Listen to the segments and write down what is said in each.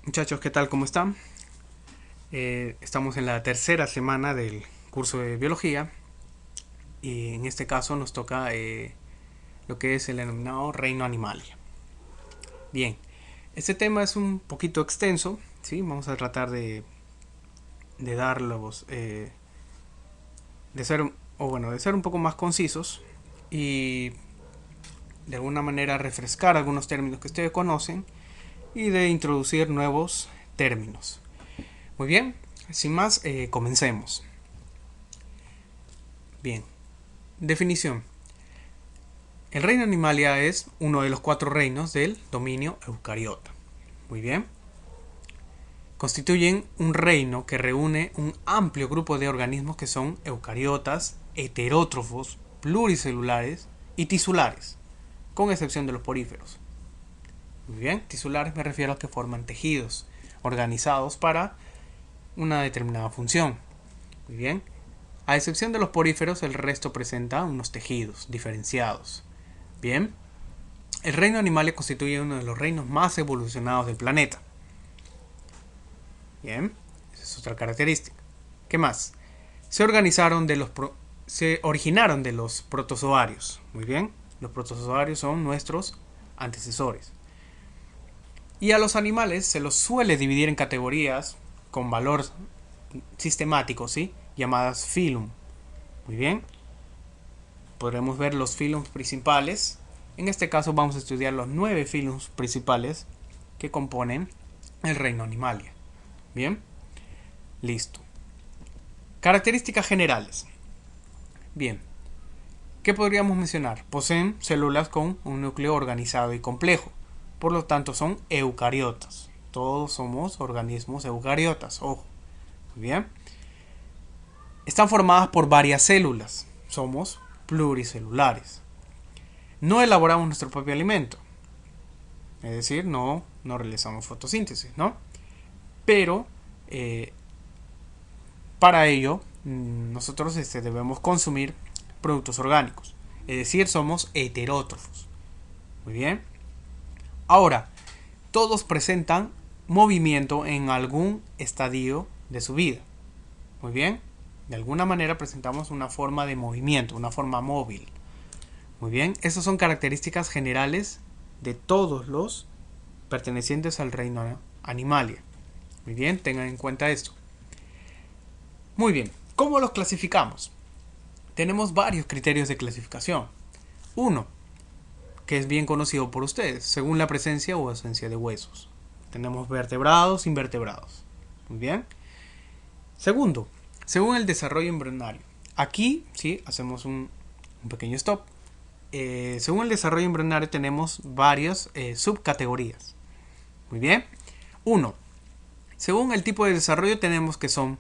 Muchachos, ¿qué tal? ¿Cómo están? Estamos en la tercera semana del curso de biología y en este caso nos toca lo que es el denominado reino animal. Bien, este tema es un poquito extenso, ¿sí? Vamos a tratar de darlos, de ser, de ser un poco más concisos y de alguna manera refrescar algunos términos que ustedes conocen y de introducir nuevos términos. Muy bien, sin más, comencemos. Bien, definición. El reino Animalia es uno de los cuatro reinos del dominio eucariota. Muy bien. Constituyen un reino que reúne un amplio grupo de organismos que son eucariotas, heterótrofos, pluricelulares y tisulares, con excepción de los poríferos. Muy bien, tisulares me refiero a que forman tejidos organizados para una determinada función. Muy bien. A excepción de los poríferos, el resto presenta unos tejidos diferenciados. Bien. El reino animal constituye uno de los reinos más evolucionados del planeta. Bien, esa es otra característica. ¿Qué más? Se originaron de los protozoarios. Muy bien, los protozoarios son nuestros antecesores. Y a los animales se los suele dividir en categorías con valor sistemático, ¿sí? Llamadas filum. Muy bien, podremos ver los filums principales. En este caso vamos a estudiar los 9 filums principales que componen el reino Animalia. Bien, listo. Características generales. Bien, ¿qué podríamos mencionar? Poseen células con un núcleo organizado y complejo. Por lo tanto, son eucariotas. Todos somos organismos eucariotas. Ojo. Muy bien. Están formadas por varias células. Somos pluricelulares. No elaboramos nuestro propio alimento. Es decir, no realizamos fotosíntesis, ¿no? Pero para ello nosotros debemos consumir productos orgánicos. Es decir, somos heterótrofos. Muy bien. Ahora, todos presentan movimiento en algún estadio de su vida. Muy bien. De alguna manera presentamos una forma de movimiento, una forma móvil. Muy bien. Esas son características generales de todos los pertenecientes al reino Animalia. Muy bien, tengan en cuenta esto. Muy bien, ¿cómo los clasificamos? Tenemos varios criterios de clasificación. Uno, que es bien conocido por ustedes, según la presencia o ausencia de huesos. Tenemos vertebrados, invertebrados. Muy bien. Segundo, según el desarrollo embrionario. Aquí, sí, hacemos un pequeño stop. Según el desarrollo embrionario tenemos varias subcategorías. Muy bien. Uno, según el tipo de desarrollo tenemos que son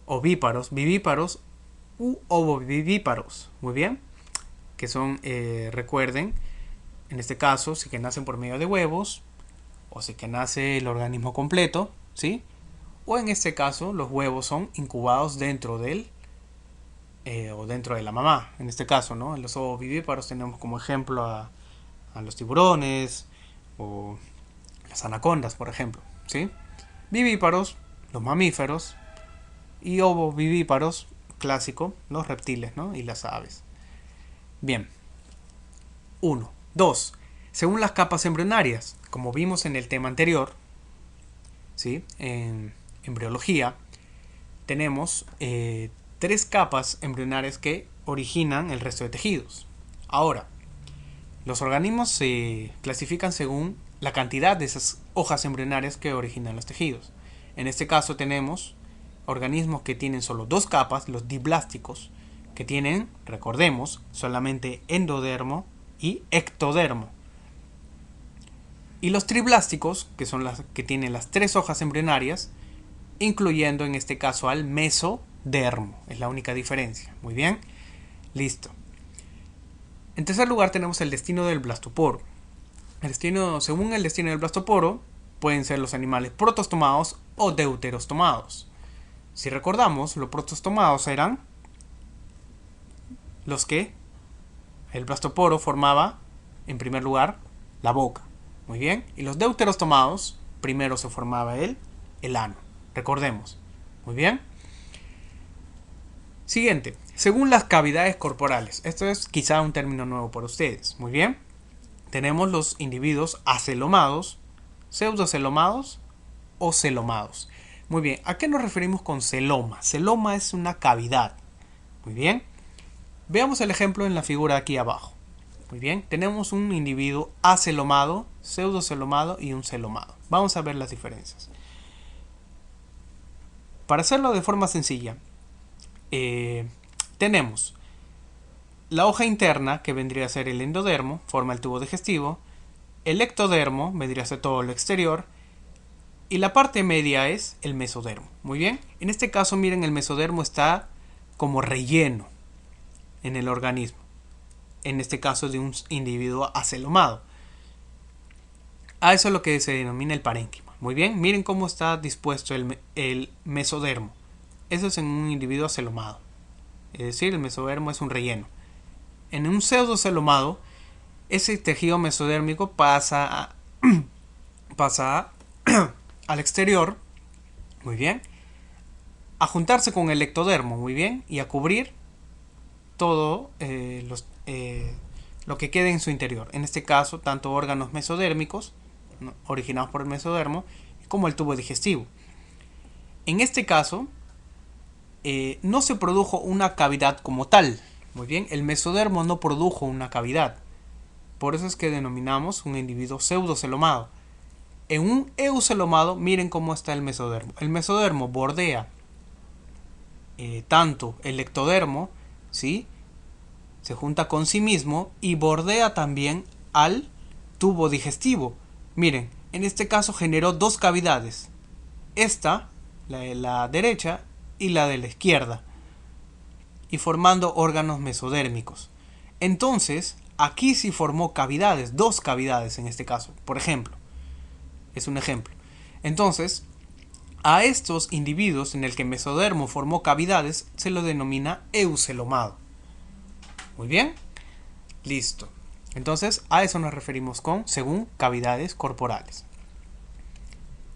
ovíparos, vivíparos u ovovivíparos. Muy bien. Que son, recuerden, en este caso, si que nacen por medio de huevos, o si que nace el organismo completo, ¿sí? O en este caso, los huevos son incubados dentro del o dentro de la mamá. En este caso, ¿no? En los ovovivíparos tenemos como ejemplo a los tiburones o las anacondas, por ejemplo, ¿sí? Vivíparos, los mamíferos, y ovovivíparos, clásico, los reptiles, ¿no? Y las aves. Bien. 1. 2. Según las capas embrionarias, como vimos en el tema anterior, ¿sí? En embriología, tenemos 3 capas embrionarias que originan el resto de tejidos. Ahora, los organismos se clasifican según la cantidad de esas hojas embrionarias que originan los tejidos. En este caso tenemos organismos que tienen solo 2 capas, los diblásticos, que tienen, recordemos, solamente endodermo y ectodermo. Y los triblásticos, que son las que tienen las 3 hojas embrionarias, incluyendo en este caso al mesodermo. Es la única diferencia. Muy bien. Listo. En tercer lugar tenemos el destino del blastoporo. Según el destino del blastoporo, pueden ser los animales protostomados o deuterostomados. Si recordamos, los protostomados eran los que el blastoporo formaba, en primer lugar, la boca. Muy bien. Y los deuterostomados primero se formaba el ano. Recordemos. Muy bien. Siguiente. Según las cavidades corporales. Esto es quizá un término nuevo para ustedes. Muy bien. Tenemos los individuos acelomados, pseudocelomados o celomados. Muy bien. ¿A qué nos referimos con celoma? Celoma es una cavidad. Muy bien. Veamos el ejemplo en la figura aquí abajo. Muy bien. Tenemos un individuo acelomado, pseudocelomado y un celomado. Vamos a ver las diferencias. Para hacerlo de forma sencilla, tenemos la hoja interna, que vendría a ser el endodermo, forma el tubo digestivo. El ectodermo vendría a ser todo lo exterior. Y la parte media es el mesodermo. Muy bien. En este caso, miren, el mesodermo está como relleno en el organismo. En este caso de un individuo acelomado. A eso es lo que se denomina el parénquima. Muy bien. Miren cómo está dispuesto el mesodermo. Eso es en un individuo acelomado. Es decir, el mesodermo es un relleno. En un pseudocelomado, ese tejido mesodérmico pasa al exterior, muy bien, a juntarse con el ectodermo, muy bien, y a cubrir todo lo que quede en su interior. En este caso, tanto órganos mesodérmicos, ¿no?, originados por el mesodermo, como el tubo digestivo. En este caso, no se produjo una cavidad como tal. Muy bien, el mesodermo no produjo una cavidad. Por eso es que denominamos un individuo pseudocelomado. En un eucelomado, miren cómo está el mesodermo. El mesodermo bordea tanto el ectodermo, ¿sí?, se junta con sí mismo y bordea también al tubo digestivo. Miren, en este caso generó dos cavidades. Esta, la de la derecha y la de la izquierda, y formando órganos mesodérmicos. Entonces, aquí sí formó cavidades, dos cavidades en este caso, por ejemplo. Es un ejemplo. Entonces, a estos individuos en el que mesodermo formó cavidades se los denomina eucelomado. Muy bien. Listo. Entonces, a eso nos referimos con según cavidades corporales.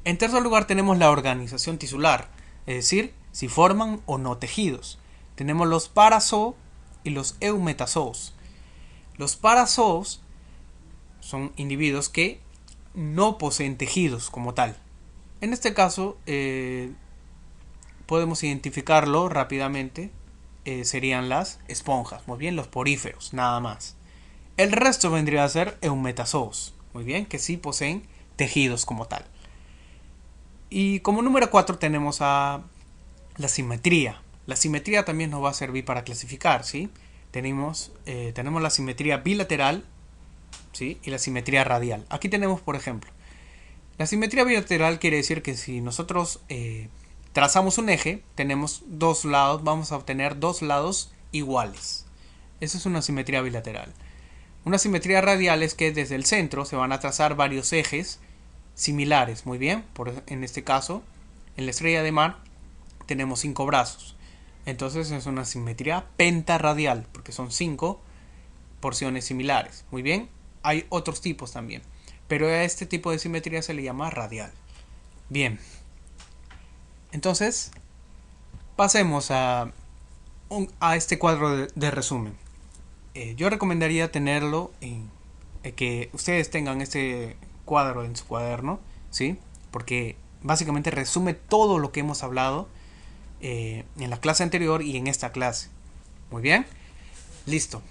En tercer lugar tenemos la organización tisular, es decir, si forman o no tejidos. Tenemos los parazoos y los eumetazoos. Los parazoos son individuos que no poseen tejidos como tal. En este caso, podemos identificarlo rápidamente. Serían las esponjas, muy bien, los poríferos, nada más. El resto vendría a ser eumetazoos, muy bien, que sí poseen tejidos como tal. Y como número 4 tenemos a la simetría. La simetría también nos va a servir para clasificar, ¿sí? Tenemos la simetría bilateral, ¿sí?, y la simetría radial. Aquí tenemos, por ejemplo, la simetría bilateral quiere decir que si nosotros trazamos un eje, tenemos dos lados, vamos a obtener dos lados iguales. Esa es una simetría bilateral. Una simetría radial es que desde el centro se van a trazar varios ejes similares, muy bien. En este caso, en la estrella de mar tenemos 5 brazos. Entonces es una simetría pentarradial, porque son 5 porciones similares. Muy bien, hay otros tipos también, pero a este tipo de simetría se le llama radial. Bien, entonces pasemos a este cuadro de resumen. Yo recomendaría tenerlo que ustedes tengan este cuadro en su cuaderno, ¿sí?, porque básicamente resume todo lo que hemos hablado en la clase anterior y en esta clase. Muy bien, listo.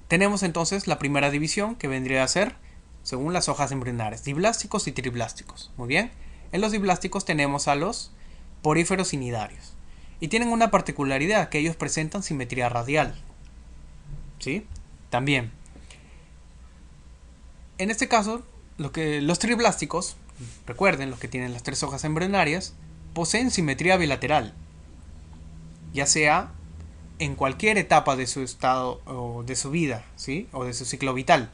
Tenemos entonces la primera división, que vendría a ser según las hojas embrionarias, diblásticos y triblásticos. Muy bien, en los diblásticos tenemos a los poríferos y nidarios, y tienen una particularidad, que ellos presentan simetría radial, ¿sí? También en este caso, los triblásticos, recuerden, los que tienen las 3 hojas embrionarias, poseen simetría bilateral, ya sea en cualquier etapa de su estado o de su vida, ¿sí?, o de su ciclo vital.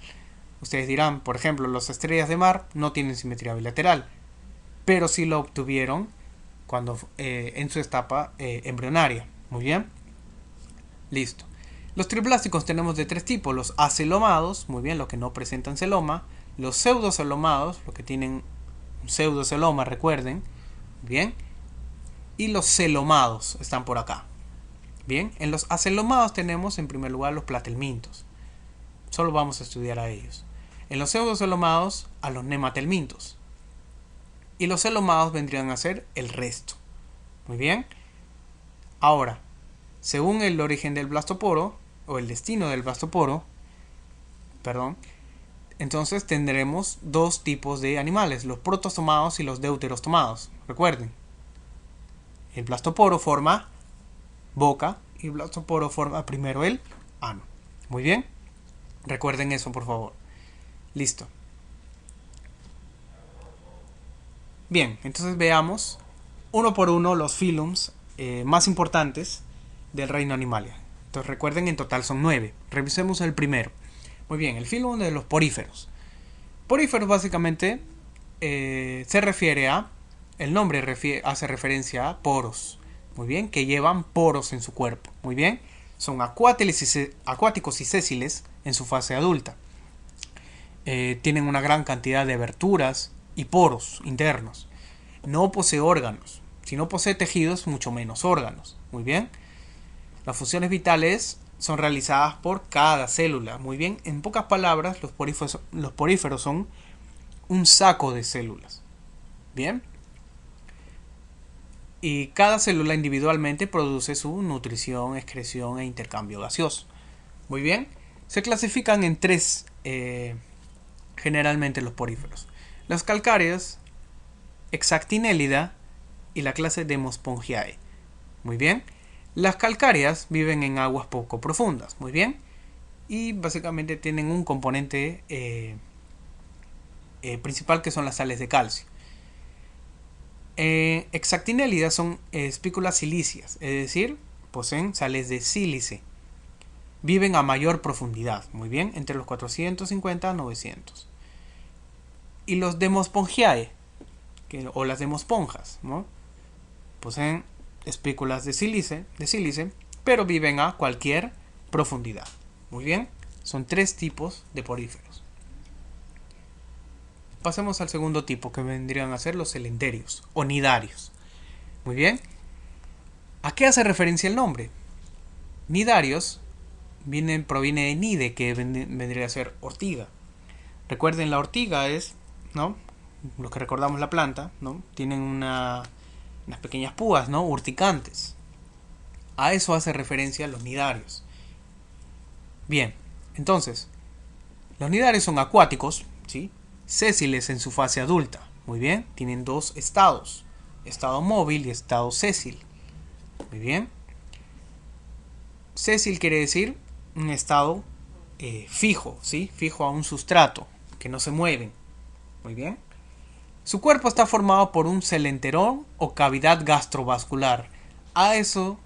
Ustedes dirán, por ejemplo, las estrellas de mar no tienen simetría bilateral, pero sí lo obtuvieron cuando en su etapa embrionaria. Muy bien, listo. Los triblásticos tenemos de 3 tipos: los acelomados, muy bien, los que no presentan celoma; los pseudocelomados, los que tienen un pseudoceloma, recuerden. Bien. Y los celomados están por acá. Bien. En los acelomados tenemos en primer lugar los platelmintos. Solo vamos a estudiar a ellos. En los pseudocelomados a los nematelmintos. Y los celomados vendrían a ser el resto. Muy bien. Ahora, según el origen del blastoporo, o el destino del blastoporo, entonces tendremos dos tipos de animales, los protostomados y los deuterostomados. Recuerden, el blastoporo forma boca y el blastoporo forma primero el ano. Muy bien, recuerden eso, por favor. Listo. Bien, entonces veamos uno por uno los filums más importantes del reino Animalia. Entonces recuerden, en total son 9. Revisemos el primero. Muy bien, el filum de los poríferos. Poríferos básicamente se refiere a, el nombre hace referencia a poros. Muy bien, que llevan poros en su cuerpo. Muy bien, son acuáticos y sésiles en su fase adulta. Tienen una gran cantidad de aberturas y poros internos. No posee órganos. Si no posee tejidos, mucho menos órganos. Muy bien. Las funciones vitales son realizadas por cada célula. Muy bien. En pocas palabras, los poríferos son un saco de células. Bien. Y cada célula individualmente produce su nutrición, excreción e intercambio gaseoso. Muy bien. Se clasifican en tres generalmente los poríferos. Las calcáreas, Hexactinellida y la clase Demospongiae. Muy bien. Las calcáreas viven en aguas poco profundas. Muy bien. Y básicamente tienen un componente principal, que son las sales de calcio. Hexactinellida son espículas silíceas, es decir, poseen sales de sílice. Viven a mayor profundidad. Muy bien. Entre los 450 a 900. Y los Demospongiae, o las demosponjas, ¿no? Poseen espículas de sílice, pero viven a cualquier profundidad. Muy bien, son tres tipos de poríferos. Pasemos al segundo tipo, que vendrían a ser los celenterios o nidarios. Muy bien, ¿a qué hace referencia el nombre? Nidarios proviene de nide, que vendría a ser ortiga. Recuerden, la ortiga es, ¿no?, los que recordamos la planta, ¿no?, tienen unas pequeñas púas, ¿no?, urticantes. A eso hace referencia los nidarios. Bien, entonces, los nidarios son acuáticos, ¿sí?, sésiles en su fase adulta. Muy bien, tienen dos estados, estado móvil y estado sésil. Muy bien. Sésil quiere decir un estado fijo, ¿sí?, fijo a un sustrato, que no se mueven. Muy bien. Su cuerpo está formado por un celenterón o cavidad gastrovascular. Esto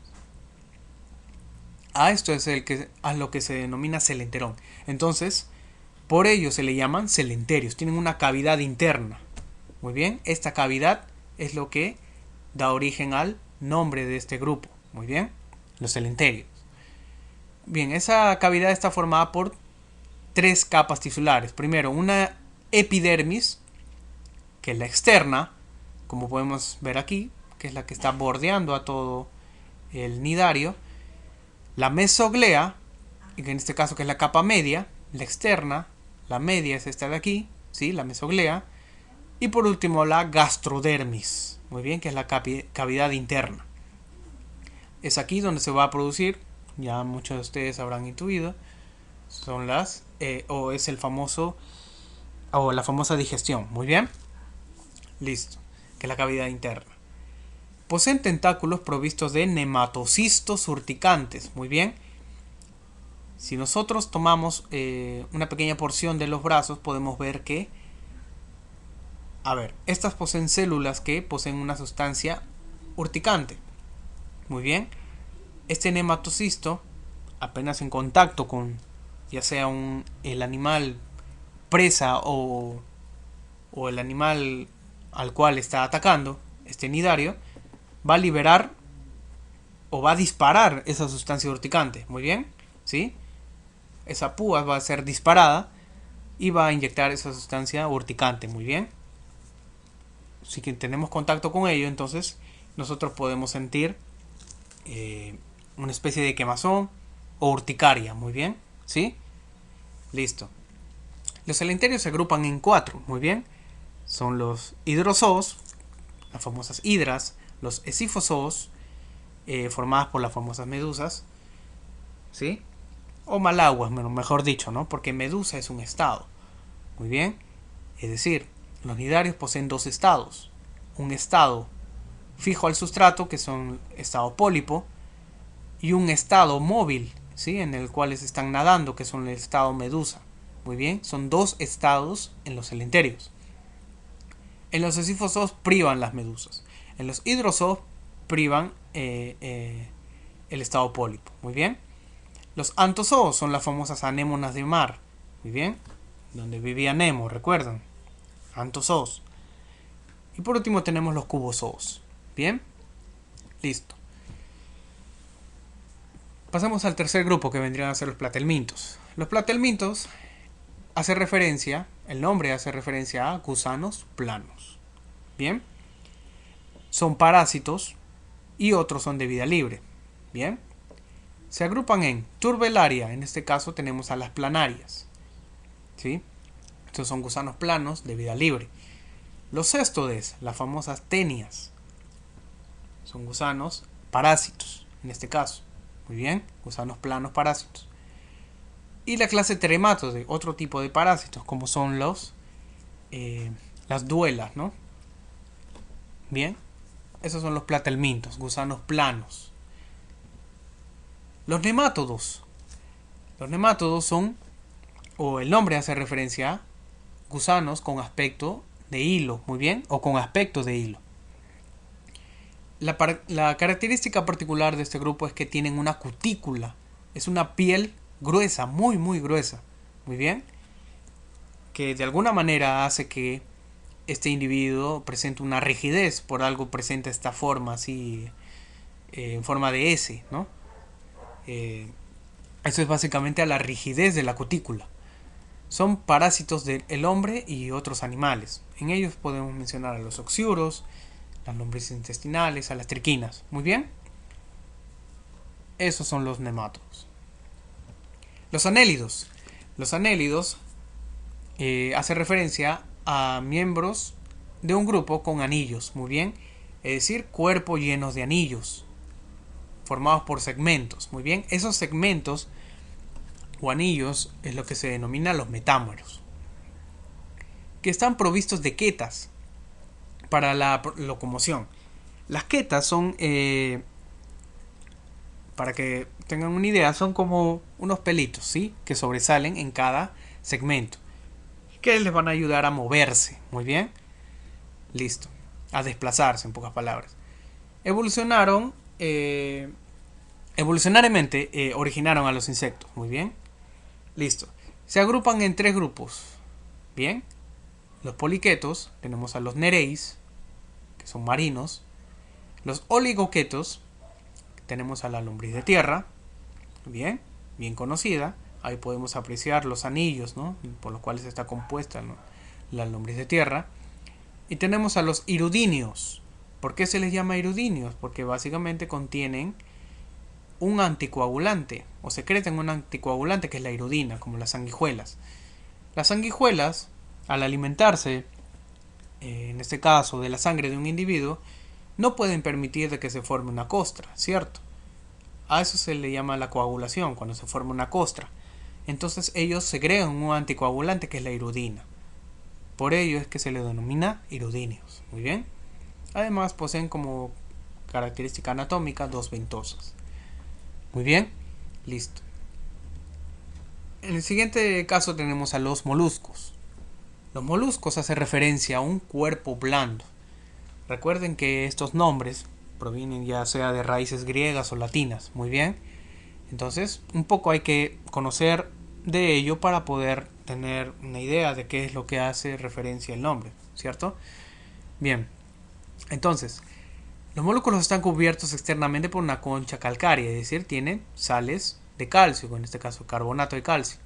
es a lo que se denomina celenterón. Entonces, por ello se le llaman celenterios. Tienen una cavidad interna. Muy bien. Esta cavidad es lo que da origen al nombre de este grupo. Muy bien. Los celenterios. Bien, esa cavidad está formada por tres capas tisulares. Primero, una epidermis, que es la externa, como podemos ver aquí, que es la que está bordeando a todo el nidario. La mesoglea, que en este caso que es la capa media, la externa. La media es esta de aquí, ¿sí?, la mesoglea. Y por último la gastrodermis, muy bien, que es la cavidad interna. Es aquí donde se va a producir, ya muchos de ustedes habrán intuido, son las es el famoso, o la famosa digestión. Muy bien. Listo, que es la cavidad interna. Poseen tentáculos provistos de nematocistos urticantes. Muy bien. Si nosotros tomamos una pequeña porción de los brazos, podemos ver que, estas poseen células que poseen una sustancia urticante. Muy bien. Este nematocisto, apenas en contacto con ya sea el animal presa o el animal al cual está atacando, este nidario, va a liberar o va a disparar esa sustancia urticante. Muy bien, ¿sí? Esa púa va a ser disparada y va a inyectar esa sustancia urticante. Muy bien. si que tenemos contacto con ello, entonces nosotros podemos sentir una especie de quemazón o urticaria. Muy bien, ¿sí? Listo. Los celenterios se agrupan en 4, muy bien. Son los hidrozoos, las famosas hidras, los escifozoos, formadas por las famosas medusas, ¿sí? O malaguas, mejor dicho, ¿no? Porque medusa es un estado, muy bien. Es decir, los nidarios poseen 2 estados. Un estado fijo al sustrato, que son estado pólipo, y un estado móvil, ¿sí? En el cual están nadando, que son el estado medusa. Muy bien, son 2 estados en los celenterios. En los escifozoos privan las medusas. En los hidrozoos privan el estado pólipo. Muy bien. Los antozoos son las famosas anémonas de mar. Muy bien. Donde vivía Nemo, recuerdan. Antozoos. Y por último tenemos los cubozoos. Bien. Listo. Pasamos al tercer grupo, que vendrían a ser los platelmintos. Los platelmintos el nombre hace referencia a gusanos planos. Bien. Son parásitos y otros son de vida libre. Bien. Se agrupan en Turbelaria, en este caso tenemos a las planarias. ¿Sí? Estos son gusanos planos de vida libre. Los céstodes, las famosas tenias, son gusanos parásitos, en este caso. Muy bien, gusanos planos parásitos. Y la clase Trematode, otro tipo de parásitos, como son las duelas, ¿no? Bien, esos son los platelmintos, gusanos planos. Los nemátodos. Los nemátodos son, o el nombre hace referencia a gusanos con aspecto de hilo, muy bien, o con aspecto de hilo. La característica particular de este grupo es que tienen una cutícula, es una piel gruesa, muy muy gruesa, muy bien, que de alguna manera hace que este individuo presente una rigidez, por algo presenta esta forma así, en forma de S, ¿no? Eso es básicamente a la rigidez de la cutícula. Son parásitos del hombre y otros animales. En ellos podemos mencionar a los oxiuros, las lombrices intestinales, a las triquinas. Muy bien. Esos son los nemátodos. Los anélidos. Los anélidos hace referencia a miembros de un grupo con anillos. Muy bien. Es decir, cuerpos llenos de anillos, formados por segmentos. Muy bien. Esos segmentos o anillos es lo que se denomina los metámeros, que están provistos de quetas para la locomoción. Las quetas son, para que tengan una idea, son como unos pelitos, ¿sí? Que sobresalen en cada segmento, que les van a ayudar a moverse. Muy bien. Listo. A desplazarse, en pocas palabras. Evolucionariamente originaron a los insectos. Muy bien. Listo. Se agrupan en 3 grupos. Bien. Los poliquetos, tenemos a los nereis, que son marinos. Los oligoquetos, tenemos a la lombriz de tierra. Bien, bien conocida. Ahí podemos apreciar los anillos, ¿no? Por los cuales está compuesta, ¿no?, la lombriz de tierra. Y tenemos a los hirudíneos. ¿Por qué se les llama hirudíneos? Porque básicamente contienen un anticoagulante, o secretan un anticoagulante, que es la hirudina, como las sanguijuelas. Las sanguijuelas, al alimentarse, en este caso de la sangre de un individuo, no pueden permitir de que se forme una costra, ¿cierto? A eso se le llama la coagulación, cuando se forma una costra. Entonces ellos segregan un anticoagulante, que es la hirudina. Por ello es que se le denomina hirudíneos. Muy bien. Además poseen como característica anatómica 2 ventosas. Muy bien. Listo. En el siguiente caso tenemos a los moluscos. Los moluscos hacen referencia a un cuerpo blando. Recuerden que estos nombres provienen ya sea de raíces griegas o latinas. Muy bien. Entonces, un poco hay que conocer de ello para poder tener una idea de qué es lo que hace referencia el nombre, ¿cierto? Bien. Entonces, los moluscos están cubiertos externamente por una concha calcárea, es decir, tienen sales de calcio, en este caso carbonato de calcio,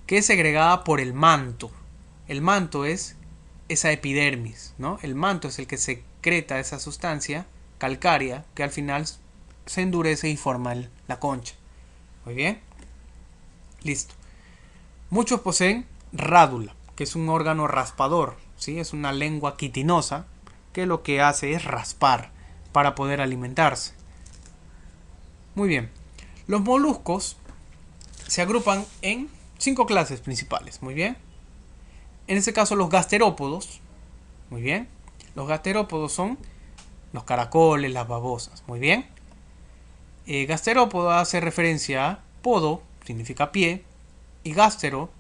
que es segregada por el manto. El manto es esa epidermis, ¿no? El manto es el que secreta esa sustancia calcárea que al final se endurece y forma la concha. Muy bien. Listo. Muchos poseen rádula, que es un órgano raspador, ¿sí? Es una lengua quitinosa que lo que hace es raspar para poder alimentarse. Muy bien. Los moluscos se agrupan en 5 clases principales. Muy bien. En este caso los gasterópodos. Muy bien. Los gasterópodos son los caracoles, las babosas. Muy bien. Gasterópodo hace referencia a podo, significa pie, y gástero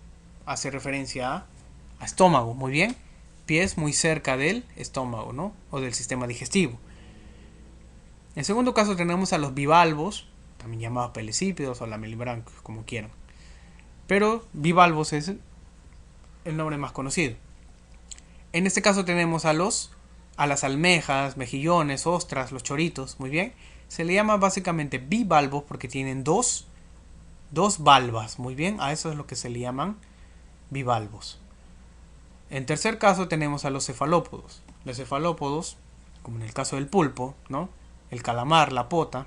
hace referencia a estómago. Muy bien. Pies muy cerca del estómago, ¿no? O del sistema digestivo. En segundo caso tenemos a los bivalvos, también llamados pelecípedos o lamelibrancos, como quieran. Pero bivalvos es el nombre más conocido. En este caso tenemos a las almejas, mejillones, ostras, los choritos, muy bien. Se le llama básicamente bivalvos porque tienen dos valvas, muy bien. A eso es lo que se le llaman bivalvos. En tercer caso tenemos a los cefalópodos. Los cefalópodos, como en el caso del pulpo, ¿no? El calamar, la pota.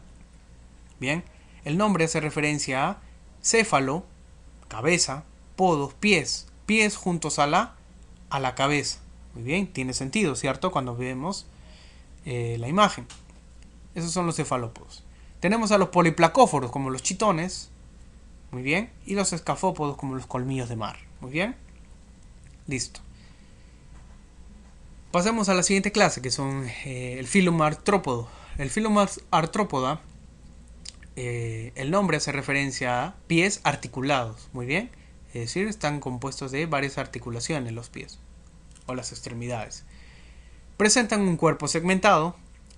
Bien, el nombre hace referencia a céfalo, cabeza, podos, pies. Pies juntos a la cabeza. Muy bien, tiene sentido, ¿cierto? Cuando vemos la imagen. Esos son los cefalópodos. Tenemos a los poliplacóforos, como los chitones. Muy bien. Y los escafópodos, como los colmillos de mar. Muy bien. Listo. Pasemos a la siguiente clase, que son el filum artrópodo. El filum artrópoda, el nombre hace referencia a pies articulados. Muy bien. Es decir, están compuestos de varias articulaciones los pies o las extremidades. Presentan un cuerpo segmentado,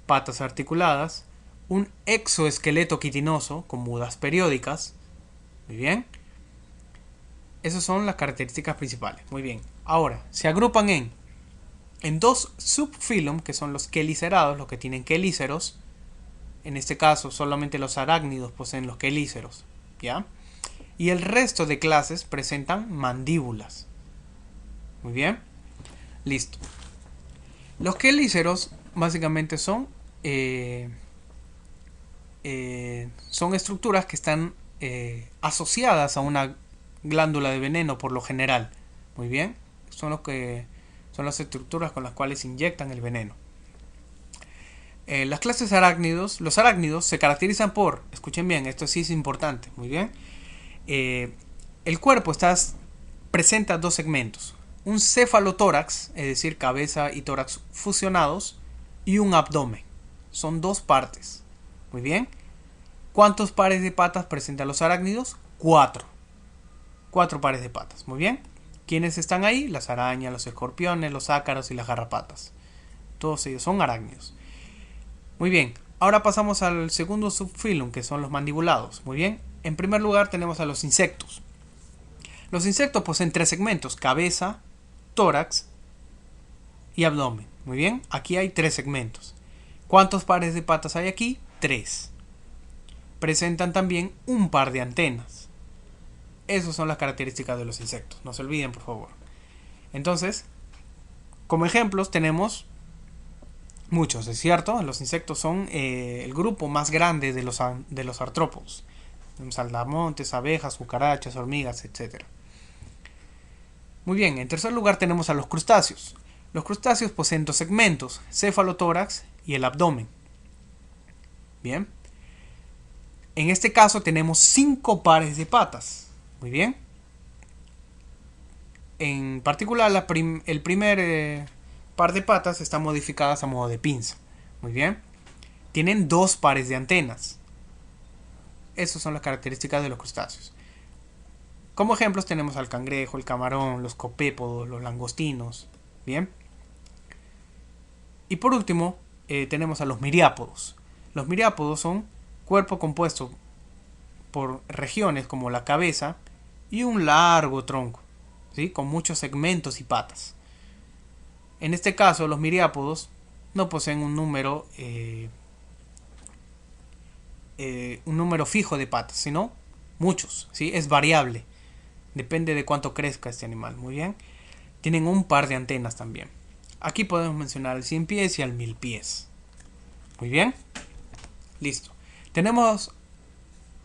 patas articuladas, un exoesqueleto quitinoso con mudas periódicas. Muy bien. Esas son las características principales. Muy bien. Ahora, se agrupan en dos subfilum, que son los quelicerados, los que tienen quelíceros. En este caso, solamente los arácnidos poseen los quelíceros. ¿Ya? Y el resto de clases presentan mandíbulas. Muy bien. Listo. Los quelíceros básicamente son estructuras que están asociadas a una glándula de veneno por lo general. Muy bien. Son las estructuras con las cuales inyectan el veneno. Las clases arácnidos, los arácnidos se caracterizan por, escuchen bien, esto sí es importante, muy bien. El cuerpo presenta dos segmentos, un cefalotórax, es decir, cabeza y tórax fusionados, y un abdomen. Son dos partes. Muy bien. ¿Cuántos pares de patas presentan los arácnidos? 4. 4 pares de patas. Muy bien. ¿Quiénes están ahí? Las arañas, los escorpiones, los ácaros y las garrapatas. Todos ellos son arácnidos. Muy bien. Ahora pasamos al segundo subfilum, que son los mandibulados. Muy bien. En primer lugar tenemos a los insectos. Los insectos poseen 3 segmentos: cabeza, tórax y abdomen. Muy bien. Aquí hay 3 segmentos. ¿Cuántos pares de patas hay aquí? 3. Presentan también un par de antenas. Esas son las características de los insectos. No se olviden, por favor. Entonces, como ejemplos tenemos muchos, ¿es cierto? Los insectos son el grupo más grande de los artrópodos. Tenemos saltamontes, abejas, cucarachas, hormigas, etc. Muy bien, en tercer lugar tenemos a los crustáceos. Los crustáceos poseen 2 segmentos, cefalotórax y el abdomen. Bien. En este caso tenemos 5 pares de patas. Muy bien. En particular, el primer par de patas están modificadas a modo de pinza. Muy bien. Tienen 2 pares de antenas. Esas son las características de los crustáceos. Como ejemplos tenemos al cangrejo, el camarón, los copépodos, los langostinos. Bien. Y por último, tenemos a los miriápodos. Los miriápodos son cuerpo compuesto por regiones como la cabeza y un largo tronco, ¿sí? Con muchos segmentos y patas. En este caso, los miriápodos no poseen un número fijo de patas, sino muchos, ¿sí? Es variable, depende de cuánto crezca este animal. Muy bien. tienen un par de antenas también. Aquí podemos mencionar al 100 pies y al 1000 pies. Muy bien. Listo. Tenemos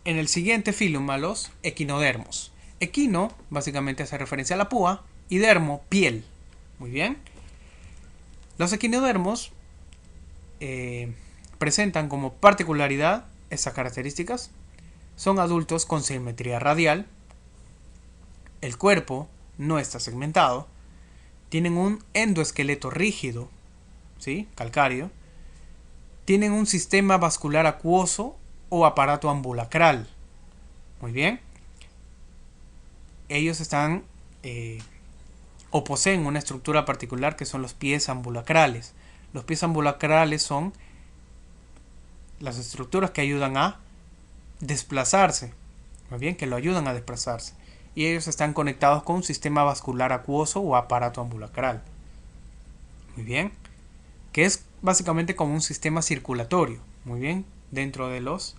en el siguiente filum a los equinodermos. Equino básicamente hace referencia a la púa y dermo, piel. Muy bien. Los equinodermos presentan como particularidad estas características. Son adultos con simetría radial. El cuerpo no está segmentado. Tienen un endoesqueleto rígido, ¿sí? Calcáreo. Tienen un sistema vascular acuoso o aparato ambulacral. Muy bien. Ellos están o poseen una estructura particular que son los pies ambulacrales. Los pies ambulacrales son las estructuras que ayudan a desplazarse. Muy bien, que lo ayudan a desplazarse. Y ellos están conectados con un sistema vascular acuoso o aparato ambulacral. Muy bien. Que es básicamente como un sistema circulatorio. Muy bien. Dentro de los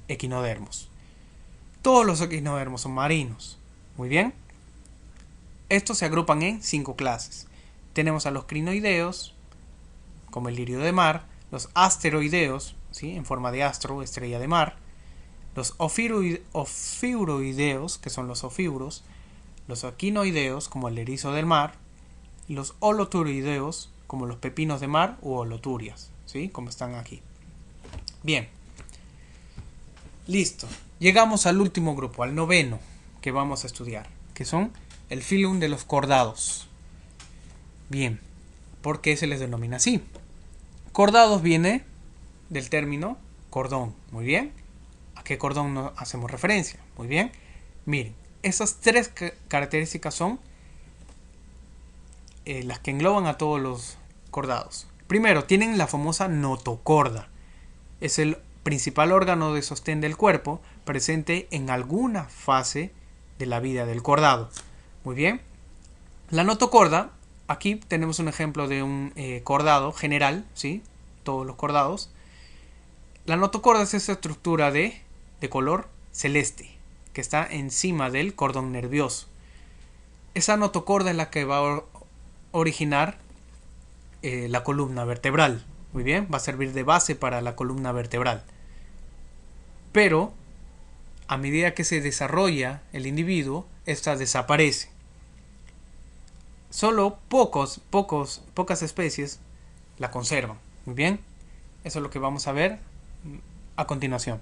equinodermos. Todos los equinodermos son marinos. Muy bien. Estos se agrupan en 5 clases. Tenemos a los crinoideos, como el lirio de mar. Los asteroideos, ¿sí? En forma de astro, estrella de mar. Los ofiuroideos, que son los ofiuros, los aquinoideos, como el erizo del mar, y los holoturideos, como los pepinos de mar u holoturias, ¿sí? Como están aquí. Bien. Listo. Llegamos al último grupo, al noveno, que vamos a estudiar, que son el filum de los cordados. Bien. ¿Por qué se les denomina así? Cordados viene del término cordón. Muy bien. ¿A qué cordón nos hacemos referencia? Muy bien. Miren, esas 3 características son las que engloban a todos los cordados. Primero, tienen la famosa notocorda. Es el principal órgano de sostén del cuerpo, presente en alguna fase de la vida del cordado. Muy bien. La notocorda, aquí tenemos un ejemplo de un cordado general, ¿sí? Todos los cordados. La notocorda es esa estructura de color celeste que está encima del cordón nervioso. Esa notocorda es la que va a originar la columna vertebral. Muy bien, va a servir de base para la columna vertebral. Pero a medida que se desarrolla el individuo, esta desaparece. Solo pocas especies la conservan. Muy bien, eso es lo que vamos a ver a continuación.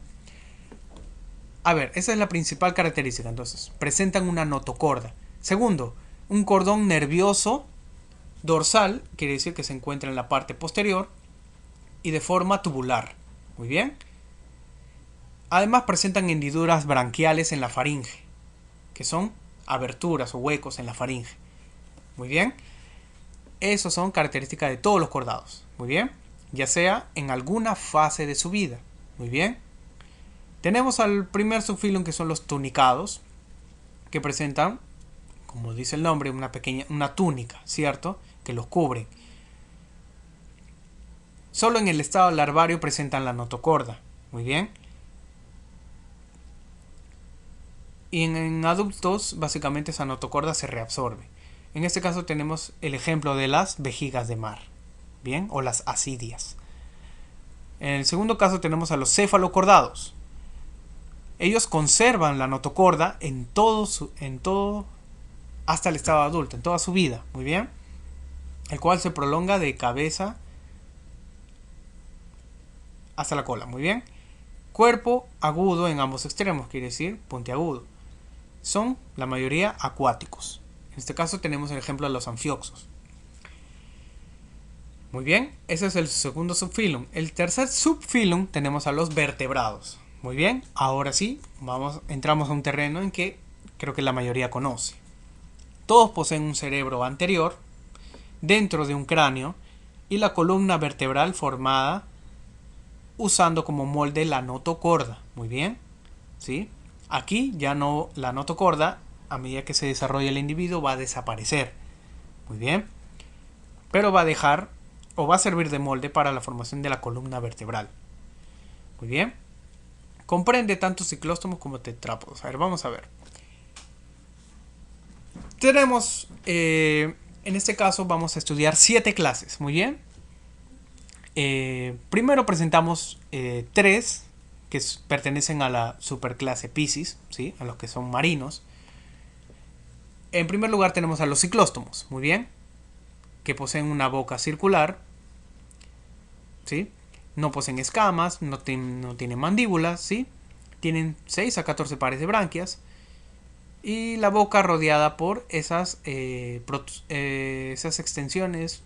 A ver, esa es la principal característica. Entonces, presentan una notocorda. Segundo, un cordón nervioso dorsal, quiere decir que se encuentra en la parte posterior y de forma tubular. Muy bien. Además presentan hendiduras branquiales en la faringe, que son aberturas o huecos en la faringe. Muy bien. Esas son características de todos los cordados. Muy bien. Ya sea en alguna fase de su vida. Muy bien. Tenemos al primer subfilum, que son los tunicados, que presentan, como dice el nombre, una túnica, ¿cierto? Que los cubre. Solo en el estado larvario presentan la notocorda. Muy bien. Y en adultos, básicamente esa notocorda se reabsorbe. En este caso tenemos el ejemplo de las vejigas de mar. Bien, o las asidias. En el segundo caso tenemos a los cefalocordados. Ellos conservan la notocorda en todo hasta el estado adulto, en toda su vida. Muy bien. El cual se prolonga de cabeza hasta la cola. Muy bien. Cuerpo agudo en ambos extremos, quiere decir puntiagudo. Son la mayoría acuáticos. En este caso tenemos el ejemplo de los anfioxos. Muy bien, ese es el segundo subfilum. El tercer subfilum tenemos a los vertebrados. Muy bien, ahora sí, entramos a un terreno en que creo que la mayoría conoce. Todos poseen un cerebro anterior, dentro de un cráneo, y la columna vertebral formada usando como molde la notocorda. Muy bien, ¿sí? Aquí ya no, la notocorda, a medida que se desarrolla el individuo, va a desaparecer. Muy bien, pero va a dejar o va a servir de molde para la formación de la columna vertebral. Muy bien. Comprende tanto ciclóstomos como tetrápodos. A ver, vamos a ver. Tenemos, en este caso vamos a estudiar 7 clases, muy bien. Primero presentamos 3 que pertenecen a la superclase Piscis, ¿sí? A los que son marinos. En primer lugar tenemos a los ciclóstomos, muy bien, que poseen una boca circular, ¿sí? No poseen escamas, no tienen mandíbulas, ¿sí? Tienen 6 a 14 pares de branquias y la boca rodeada por esas extensiones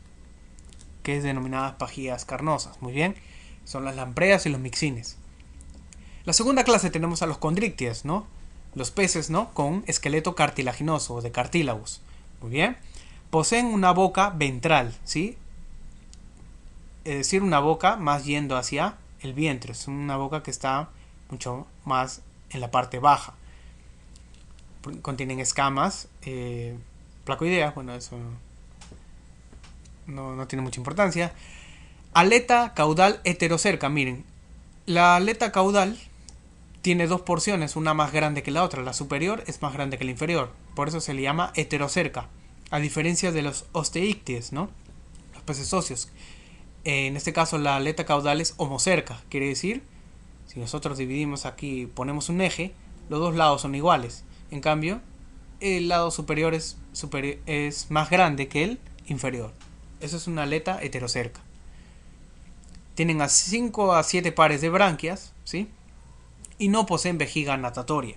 que es denominadas pajillas carnosas, muy bien, son las lampreas y los mixines. La segunda clase tenemos a los condrictias, ¿no? Los peces, ¿no? Con esqueleto cartilaginoso o de cartílagos, muy bien. Poseen una boca ventral, ¿sí? Es decir, una boca más yendo hacia el vientre, es una boca que está mucho más en la parte baja. Contienen escamas placoideas, bueno, eso no tiene mucha importancia. Aleta caudal heterocerca, miren, la aleta caudal tiene 2 porciones, una más grande que la otra, la superior es más grande que la inferior, por eso se le llama heterocerca, a diferencia de los osteíctides, ¿no? Los peces óseos. En este caso la aleta caudal es homocerca, quiere decir, si nosotros dividimos aquí, ponemos un eje, los dos lados son iguales. En cambio, el lado superior es más grande que el inferior. Eso es una aleta heterocerca. Tienen a 5 a 7 pares de branquias, ¿sí? Y no poseen vejiga natatoria.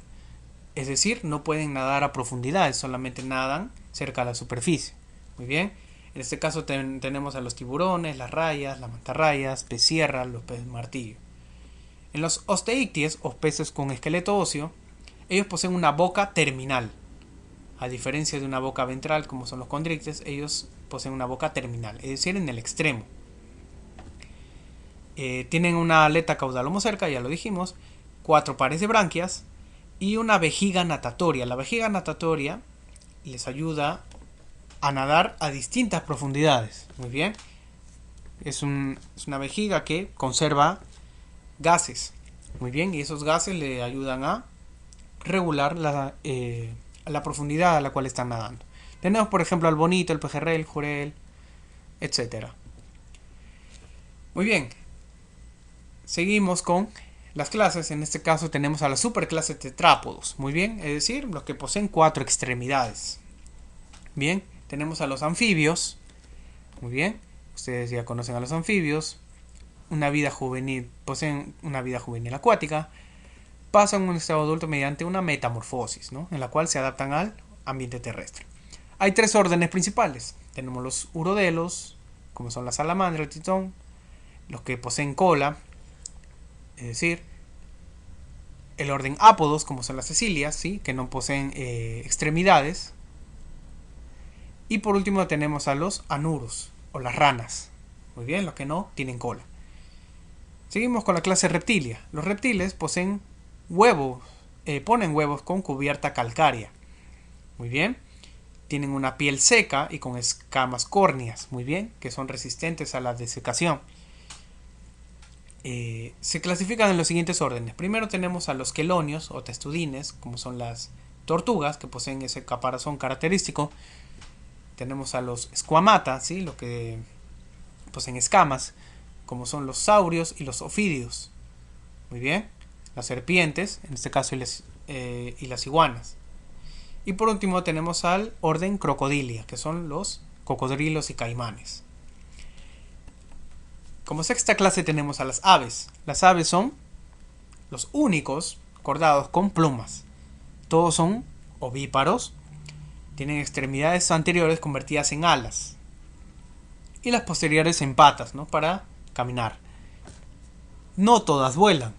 Es decir, no pueden nadar a profundidad, solamente nadan cerca de la superficie. Muy bien. En este caso tenemos a los tiburones, las rayas, las mantarrayas, pez sierra, los peces martillo. En los osteíctides, o peces con esqueleto óseo, ellos poseen una boca terminal. A diferencia de una boca ventral, como son los condrictides, ellos poseen una boca terminal, es decir, en el extremo. Tienen una aleta caudal homocerca, ya lo dijimos, 4 pares de branquias y una vejiga natatoria. La vejiga natatoria les ayuda a nadar a distintas profundidades. Muy bien. Es una vejiga que conserva gases. Muy bien. Y esos gases le ayudan a regular la profundidad a la cual están nadando. Tenemos, por ejemplo, al bonito, el pejerrey, el jurel, etc. Muy bien. Seguimos con las clases. En este caso tenemos a la superclase tetrápodos. Muy bien. Es decir, los que poseen 4 extremidades. Bien. Tenemos a los anfibios. Muy bien. Ustedes ya conocen a los anfibios. Poseen una vida juvenil acuática. Pasan a un estado adulto mediante una metamorfosis, ¿no? En la cual se adaptan al ambiente terrestre. Hay 3 órdenes principales. Tenemos los urodelos, como son la salamandra, el tritón, los que poseen cola, es decir, el orden ápodos, como son las cecilias, ¿sí? Que no poseen extremidades. Y por último tenemos a los anuros, o las ranas. Muy bien, los que no tienen cola. Seguimos con la clase reptilia. Los reptiles poseen huevos, ponen huevos con cubierta calcárea. Muy bien. Tienen una piel seca y con escamas córneas. Muy bien, que son resistentes a la desecación. Se clasifican en los siguientes órdenes. Primero tenemos a los quelonios o testudines, como son las tortugas, que poseen ese caparazón característico. Tenemos a los squamata, ¿sí? Los que poseen escamas, como son los saurios y los ofídeos. Muy bien. Las serpientes, en este caso, y las iguanas. Y por último tenemos al orden Crocodilia, que son los cocodrilos y caimanes. Como sexta clase tenemos a las aves. Las aves son los únicos cordados con plumas. Todos son ovíparos. Tienen extremidades anteriores convertidas en alas y las posteriores en patas, ¿no? Para caminar. No todas vuelan,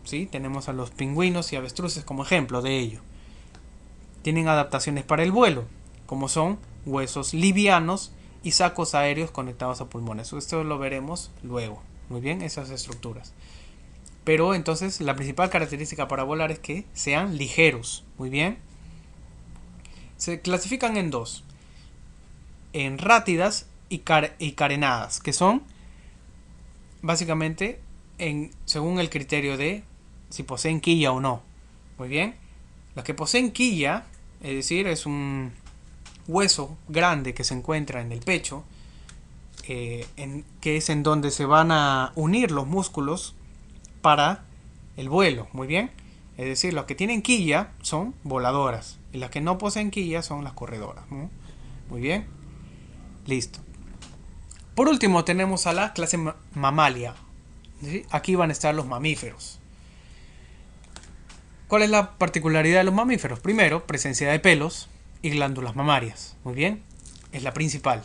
¿sí? Tenemos a los pingüinos y avestruces como ejemplo de ello. Tienen adaptaciones para el vuelo, como son huesos livianos y sacos aéreos conectados a pulmones. Esto lo veremos luego. Muy bien, esas estructuras. Pero entonces la principal característica para volar es que sean ligeros. Muy bien. Se clasifican en 2. En rátidas y carenadas, que son básicamente según el criterio de si poseen quilla o no. Muy bien. Los que poseen quilla, es decir, es un hueso grande que se encuentra en el pecho, que es en donde se van a unir los músculos para el vuelo. Muy bien. Es decir, los que tienen quilla son voladoras y las que no poseen quilla son las corredoras, ¿no? Muy bien. Listo. Por último tenemos a la clase mamalia. ¿Sí? Aquí van a estar los mamíferos. ¿Cuál es la particularidad de los mamíferos? Primero, presencia de pelos y glándulas mamarias. Muy bien. Es la principal.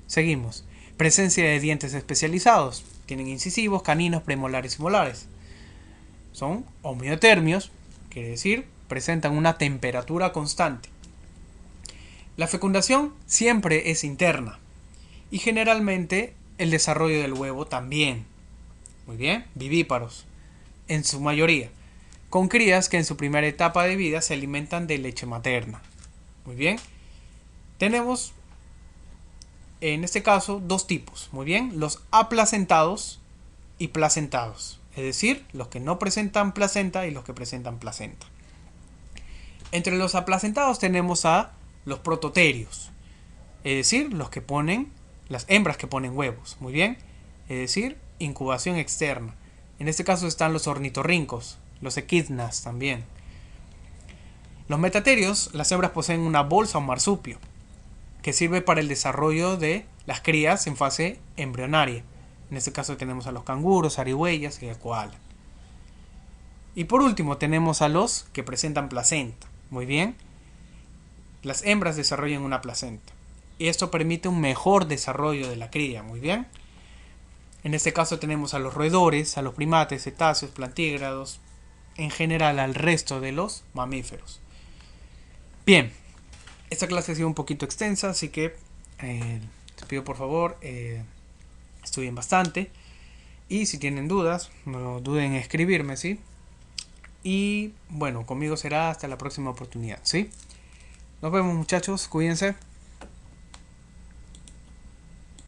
Seguimos. Presencia de dientes especializados. Tienen incisivos, caninos, premolares y molares. Son homeotermios, quiere decir, presentan una temperatura constante. La fecundación siempre es interna y generalmente el desarrollo del huevo también. Muy bien, vivíparos, en su mayoría, con crías que en su primera etapa de vida se alimentan de leche materna. Muy bien, tenemos en este caso dos tipos, muy bien, los aplacentados y placentados. Es decir, los que no presentan placenta y los que presentan placenta. Entre los aplacentados tenemos a los prototerios, es decir, los que ponen, las hembras que ponen huevos, muy bien, es decir, incubación externa. En este caso están los ornitorrincos, los equidnas también. Los metaterios, las hembras poseen una bolsa o marsupio, que sirve para el desarrollo de las crías en fase embrionaria. En este caso tenemos a los canguros, zarigüeyas y el koala. Y por último tenemos a los que presentan placenta. Muy bien. Las hembras desarrollan una placenta. Y esto permite un mejor desarrollo de la cría. Muy bien. En este caso tenemos a los roedores, a los primates, cetáceos, plantígrados, en general al resto de los mamíferos. Bien. Esta clase ha sido un poquito extensa, así que te pido por favor estudien bastante. Y si tienen dudas, no duden en escribirme, ¿sí? Y bueno, conmigo será hasta la próxima oportunidad, ¿sí? Nos vemos muchachos, cuídense.